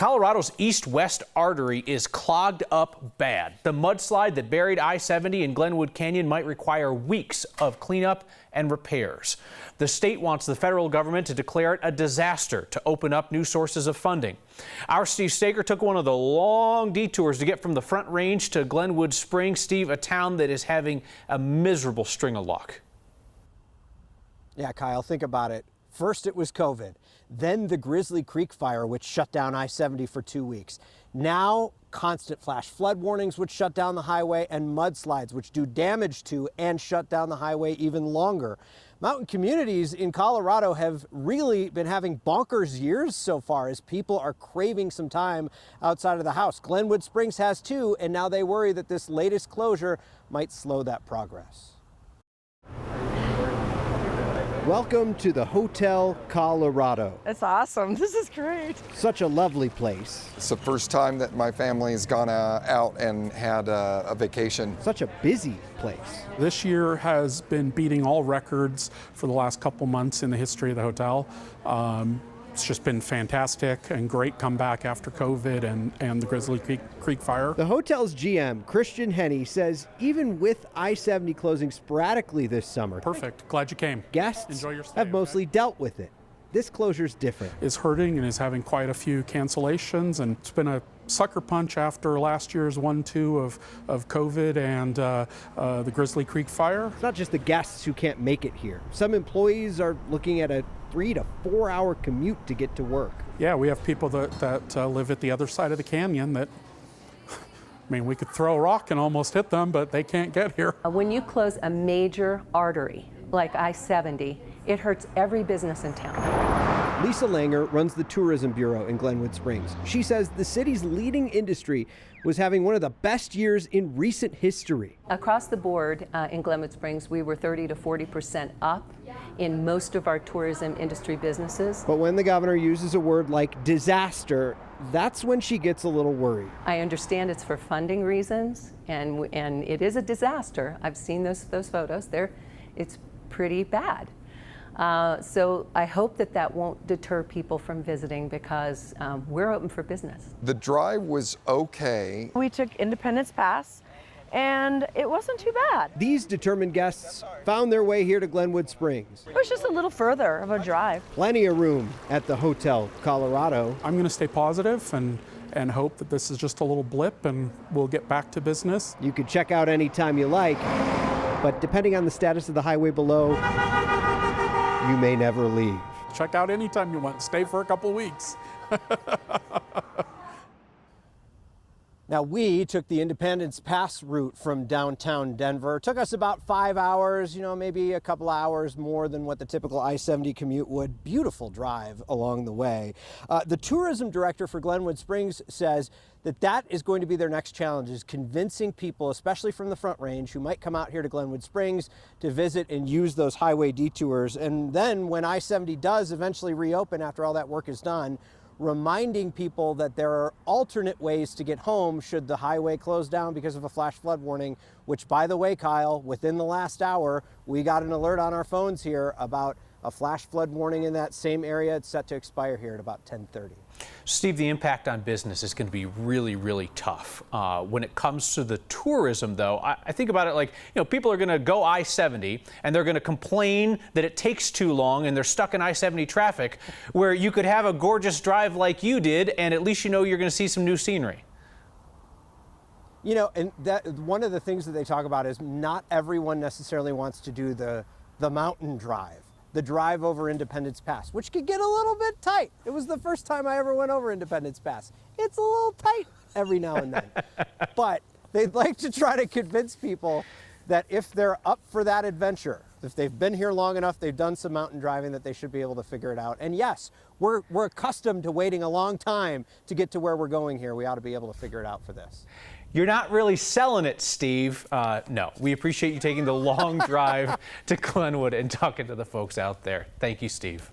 Colorado's east-west artery is clogged up bad. The mudslide that buried I-70 in Glenwood Canyon might require weeks of cleanup and repairs. The state wants the federal government to declare it a disaster to open up new sources of funding. Our Steve Staker took one of the long detours to get from the Front Range to Glenwood Springs. Steve, a town that is having a miserable string of luck. Yeah, Kyle, think about it. First it was COVID, then the Grizzly Creek fire, which shut down I-70 for 2 weeks. Now, constant flash flood warnings, which shut down the highway, and mudslides, which do damage to and shut down the highway even longer. Mountain communities in Colorado have really been having bonkers years so far as people are craving some time outside of the house. Glenwood Springs has too, and now they worry that this latest closure might slow that progress. Welcome to the Hotel Colorado. It's awesome. This is great. Such a lovely place. It's the first time that my family has gone out and had a vacation. Such a busy place. This year has been beating all records for the last couple months in the history of the hotel. It's just been fantastic and great comeback after COVID and the Grizzly Creek fire. The hotel's GM, Christian Henney, says even with I-70 closing sporadically this summer, perfect. Glad you came. Guests Enjoy your stay, have mostly dealt with it. This closure's different. Is hurting and is having quite a few cancellations, and it's been a sucker punch after last year's 1-2 of COVID and the Grizzly Creek fire. It's not just the guests who can't make it here. Some employees are looking at a 3 to 4 hour commute to get to work. Yeah, we have people that live at the other side of the canyon that, I mean, we could throw a rock and almost hit them, but they can't get here. When you close a major artery like I-70, it hurts every business in town. Lisa Langer runs the Tourism Bureau in Glenwood Springs. She says the city's leading industry was having one of the best years in recent history. Across the board in Glenwood Springs, we were 30 to 40% up in most of our tourism industry businesses. But when the governor uses a word like disaster, that's when she gets a little worried. I understand it's for funding reasons, and it is a disaster. I've seen those photos. It's pretty bad. So I hope that won't deter people from visiting, because we're open for business. The drive was okay. We took Independence Pass, and it wasn't too bad. These determined guests found their way here to Glenwood Springs. It was just a little further of a drive. Plenty of room at the Hotel Colorado. I'm going to stay positive and hope that this is just a little blip and we'll get back to business. You could check out anytime you like, but depending on the status of the highway below, you may never leave. Check out anytime you want. Stay for a couple weeks. Now, we took the Independence Pass route from downtown Denver. It took us about 5 hours, maybe a couple hours more than what the typical I-70 commute would. Beautiful drive along the way. The tourism director for Glenwood Springs says that is going to be their next challenge, is convincing people, especially from the Front Range, who might come out here to Glenwood Springs to visit and use those highway detours. And then when I-70 does eventually reopen after all that work is done, reminding people that there are alternate ways to get home should the highway close down because of a flash flood warning, which, by the way, Kyle, within the last hour, we got an alert on our phones here about a flash flood warning in that same area. It's set to expire here at about 10:30. Steve, the impact on business is going to be really, really tough. When it comes to the tourism, though, I think about it like, people are going to go I-70 and they're going to complain that it takes too long and they're stuck in I-70 traffic, where you could have a gorgeous drive like you did, and at least you're going to see some new scenery. And that one of the things that they talk about is not everyone necessarily wants to do the mountain drive. The drive over Independence Pass, which could get a little bit tight. It was the first time I ever went over Independence Pass. It's a little tight every now and then. But they'd like to try to convince people that if they're up for that adventure, if they've been here long enough, they've done some mountain driving, that they should be able to figure it out. And yes, we're accustomed to waiting a long time to get to where we're going here. We ought to be able to figure it out for this. You're not really selling it, Steve. No, we appreciate you taking the long drive to Glenwood and talking to the folks out there. Thank you, Steve.